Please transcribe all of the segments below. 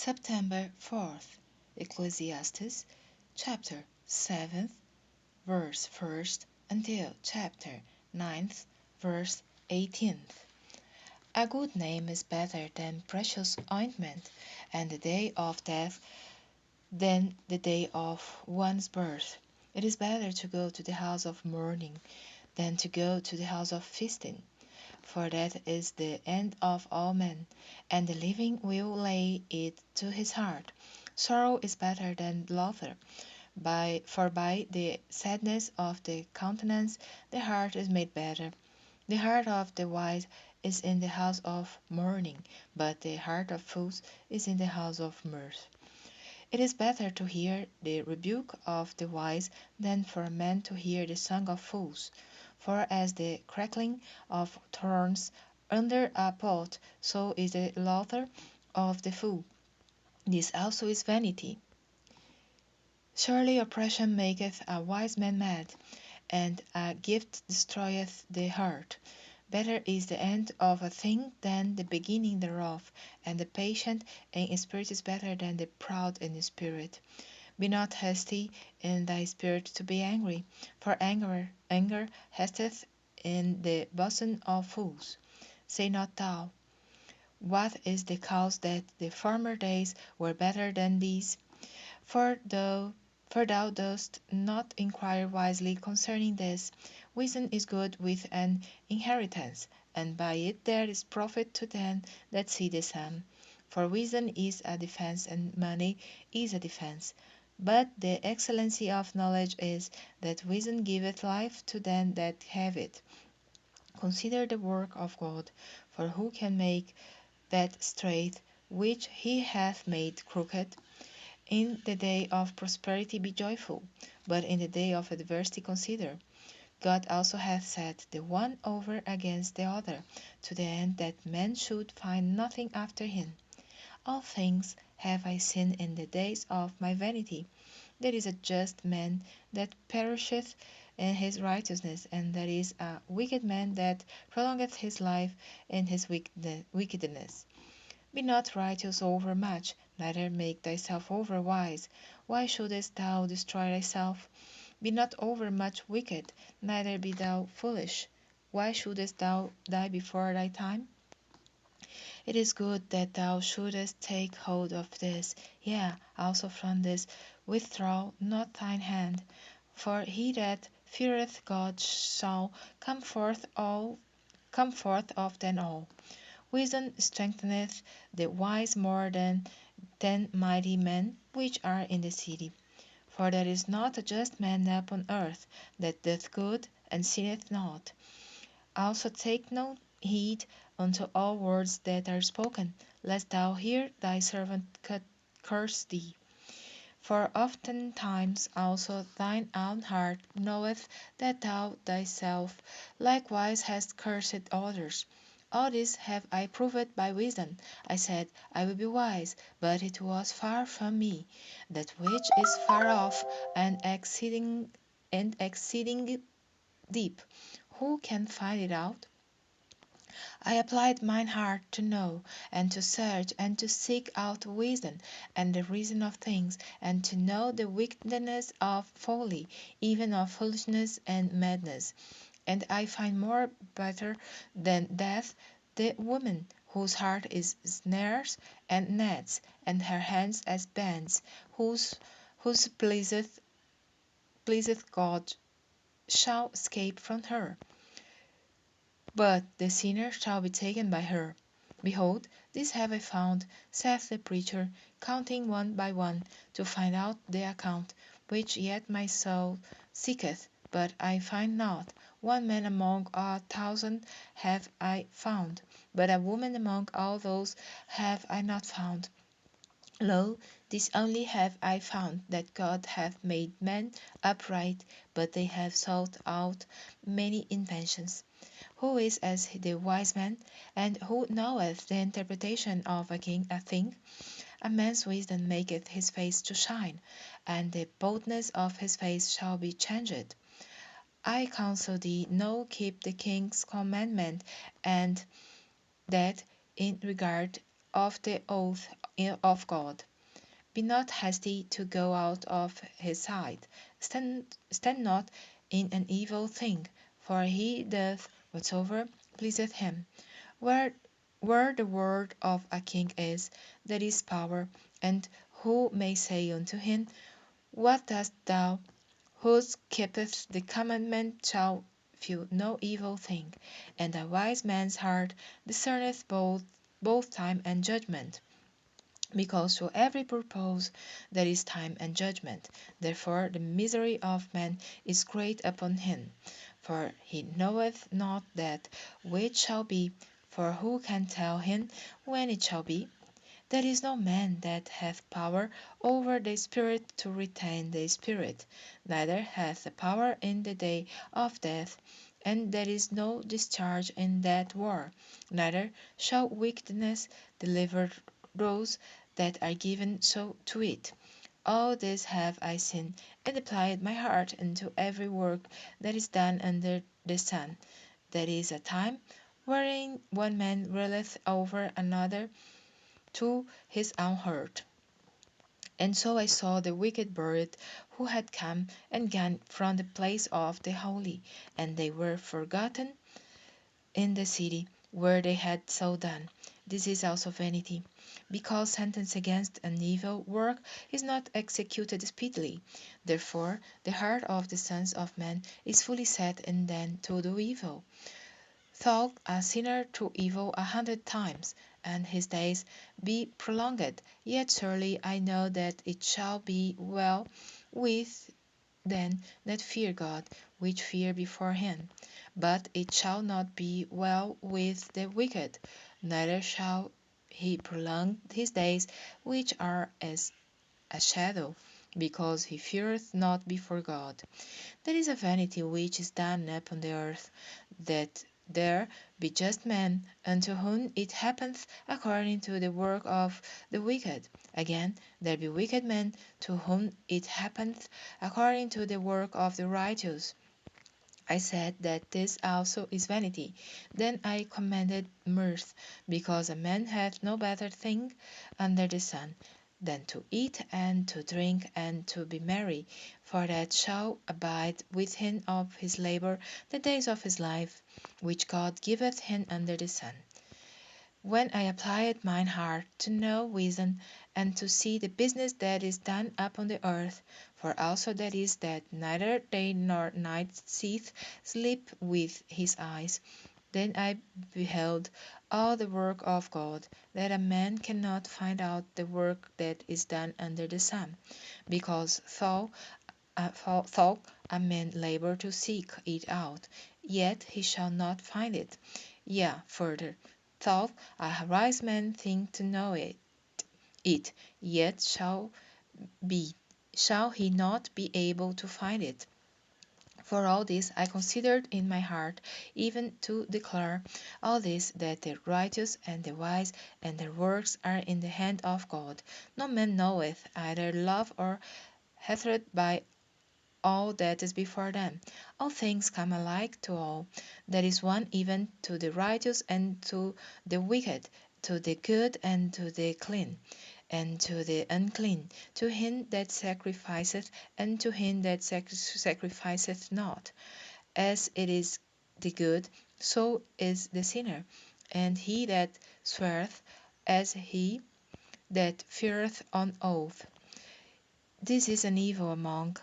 September 4th, Ecclesiastes chapter 7th, verse 1st until chapter 9th, verse 18th. A good name is better than precious ointment, and the day of death than the day of one's birth. It is better to go to the house of mourning than to go to the house of feasting, for that is the end of all men, and the living will lay it to his heart. Sorrow is better than laughter, for by the sadness of the countenance the heart is made better. The heart of the wise is in the house of mourning, but the heart of fools is in the house of mirth. It is better to hear the rebuke of the wise than for a man to hear the song of fools. For as the crackling of thorns under a pot, so is the laughter of the fool. This also is vanity. Surely oppression maketh a wise man mad, and a gift destroyeth the heart. Better is the end of a thing than the beginning thereof, and the patient in spirit is better than the proud in spirit. Be not hasty in thy spirit to be angry, for anger hasteth in the bosom of fools. Say not thou, what is the cause that the former days were better than these? For thou dost not inquire wisely concerning this. Wisdom is good with an inheritance, and by it there is profit to them that see the sun. For wisdom is a defense, and money is a defense. But the excellency of knowledge is, that wisdom giveth life to them that have it. Consider the work of God, for who can make that straight which he hath made crooked? In the day of prosperity be joyful, but in the day of adversity consider. God also hath set the one over against the other, to the end that man should find nothing after him. All things have I seen in the days of my vanity. There is a just man that perisheth in his righteousness, and there is a wicked man that prolongeth his life in his wickedness. Be not righteous over much, neither make thyself over wise. Why shouldest thou destroy thyself? Be not over much wicked, neither be thou foolish. Why shouldest thou die before thy time? It is good that thou shouldest take hold of this, yea, also from this withdraw not thine hand. For he that feareth God shall come forth of them all. Wisdom strengtheneth the wise more than 10 mighty men which are in the city. For there is not a just man upon earth that doth good and sinneth not. Also take no heed unto all words that are spoken, lest thou hear thy servant curse thee. For oftentimes also thine own heart knoweth that thou thyself likewise hast cursed others. All this have I proved by wisdom. I said, I will be wise, but it was far from me. That which is far off and exceeding deep, who can find it out? I applied mine heart to know, and to search, and to seek out wisdom, and the reason of things, and to know the wickedness of folly, even of foolishness and madness. And I find more better than death the woman whose heart is snares and nets, and her hands as bands, whose pleaseth God shall escape from her. But the sinner shall be taken by her. Behold, this have I found, saith the preacher, counting one by one, to find out the account, which yet my soul seeketh, but I find not. One man among 1,000 have I found, but a woman among all those have I not found. Lo, this only have I found, that God hath made men upright, but they have sought out many inventions. Who is as the wise man, and who knoweth the interpretation of a thing? A man's wisdom maketh his face to shine, and the boldness of his face shall be changed. I counsel thee, no, keep the king's commandment, and that in regard of the oath of God. Be not hasty to go out of his sight. Stand not in an evil thing, for he doth whatsoever pleaseth him. Where, where the word of a king is, there is power, and who may say unto him, what dost thou? Who keepeth the commandment shall feel no evil thing, and a wise man's heart discerneth both time and judgment. Because to every purpose there is time and judgment. Therefore the misery of man is great upon him. For he knoweth not that which shall be, for who can tell him when it shall be? There is no man that hath power over the spirit to retain the spirit, neither hath the power in the day of death, and there is no discharge in that war, neither shall wickedness deliver those that are given so to it. All this have I seen, and applied my heart unto every work that is done under the sun. There is a time wherein one man ruleth over another to his own hurt. And so I saw the wicked buried, who had come and gone from the place of the holy, and they were forgotten in the city where they had so done. This is also vanity, because sentence against an evil work is not executed speedily. Therefore the heart of the sons of men is fully set in them to do evil. Though a sinner to evil 100 times, and his days be prolonged, yet surely I know that it shall be well with them that fear God, which fear before him. But it shall not be well with the wicked, neither shall he prolong his days, which are as a shadow, because he feareth not before God. There is a vanity which is done upon the earth, that there be just men, unto whom it happeneth according to the work of the wicked. Again, there be wicked men, to whom it happeneth according to the work of the righteous. I said that this also is vanity. Then I commanded mirth, because a man hath no better thing under the sun than to eat and to drink and to be merry, for that shall abide with him of his labor the days of his life, which God giveth him under the sun. When I applied mine heart to know wisdom, and to see the business that is done upon the earth, for also that is that neither day nor night seeth sleep with his eyes, then I beheld all the work of God, that a man cannot find out the work that is done under the sun, because though a man labor to seek it out, yet he shall not find it. Yea, further, though a wise man think to know it, yet shall he not be able to find it. For all this I considered in my heart, even to declare all this, that the righteous and the wise and their works are in the hand of God. No man knoweth either love or hatred by all that is before them. All things come alike to all. There is one even to the righteous and to the wicked, to the good and to the clean, and to the unclean, to him that sacrificeth and to him that sacrificeth not. As it is the good, so is the sinner, and he that sweareth, as he that feareth on oath. This is an evil among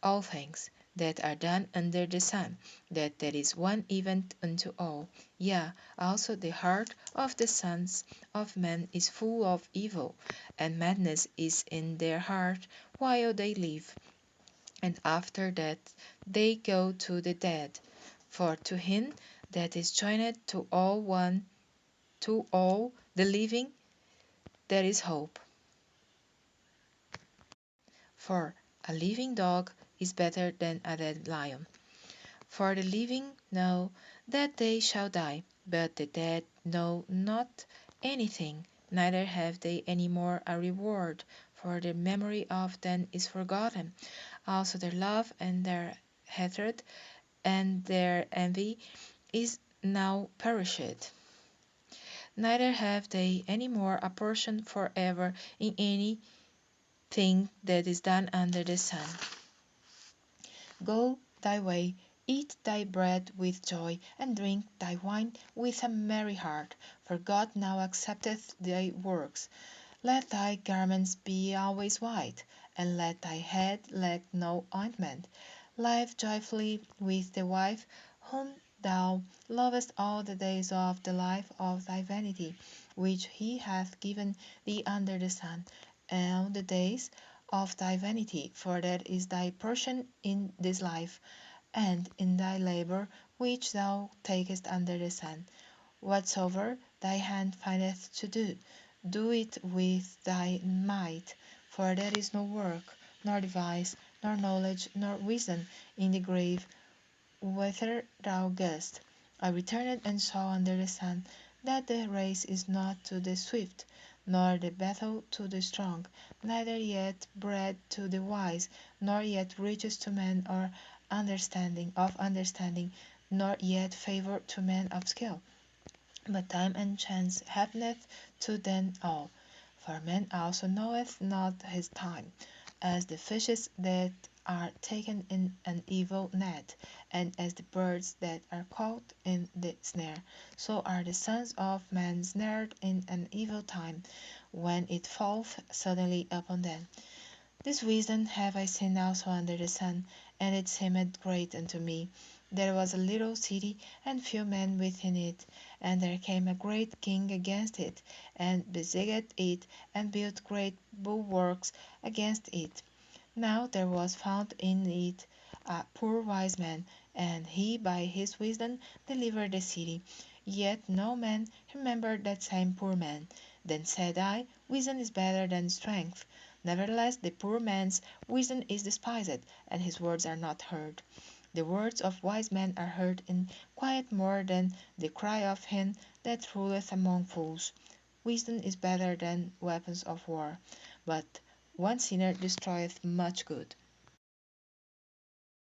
all things that are done under the sun, that there is one even unto all. Yea, also the heart of the sons of men is full of evil, and madness is in their heart while they live, and after that they go to the dead. For to him that is joined to all the living, there is hope. For a living dog is better than a dead lion. For the living know that they shall die, but the dead know not anything, neither have they any more a reward, for the memory of them is forgotten. Also their love and their hatred and their envy is now perished. neither have they any more a portion forever in any thing that is done under the sun. Go thy way, eat thy bread with joy, and drink thy wine with a merry heart, for God now accepteth thy works. Let thy garments be always white, and let thy head lack no ointment. Live joyfully with the wife whom thou lovest all the days of the life of thy vanity, which he hath given thee under the sun, all the days of thy vanity, for that is thy portion in this life, and in thy labor which thou takest under the sun. Whatsoever thy hand findeth to do, do it with thy might, for there is no work, nor device, nor knowledge, nor wisdom in the grave whither thou goest. I returned and saw under the sun that the race is not to the swift, nor the battle to the strong, neither yet bread to the wise, nor yet riches to men or understanding, nor yet favor to men of skill. But time and chance happeneth to them all. For man also knoweth not his time, as the fishes that are taken in an evil net, and as the birds that are caught in the snare, so are the sons of man snared in an evil time, when it falleth suddenly upon them. This wisdom have I seen also under the sun, and it seemed great unto me. There was a little city, and few men within it, and there came a great king against it, and besieged it, and built great bulwarks against it. Now there was found in it a poor wise man, and he by his wisdom delivered the city. Yet no man remembered that same poor man. Then said I, Wisdom is better than strength. Nevertheless the poor man's wisdom is despised, and his words are not heard. The words of wise men are heard in quiet more than the cry of him that ruleth among fools. Wisdom is better than weapons of war, but one sinner destroyeth much good.